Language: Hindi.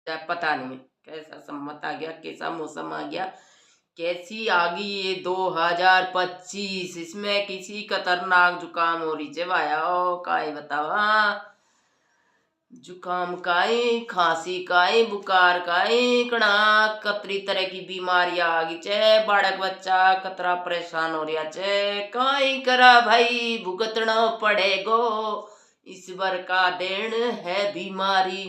चाहे पता नहीं कैसा सम्मत आ गया, कैसा मौसम आ गया, कैसी आ गई ये 2025। इसमें किसी खतरनाक जुकाम हो रही है भाया, ओ काई बतावा। जुकाम काई, खांसी काई, बुखार काई, कणा कतरी तरह की बीमारियां आ गई छे। बाड़क बच्चा कतरा परेशान हो रिया छे, काई करा भाई, भुगतना पड़ेगो। ईश्वर का देन है बीमारी।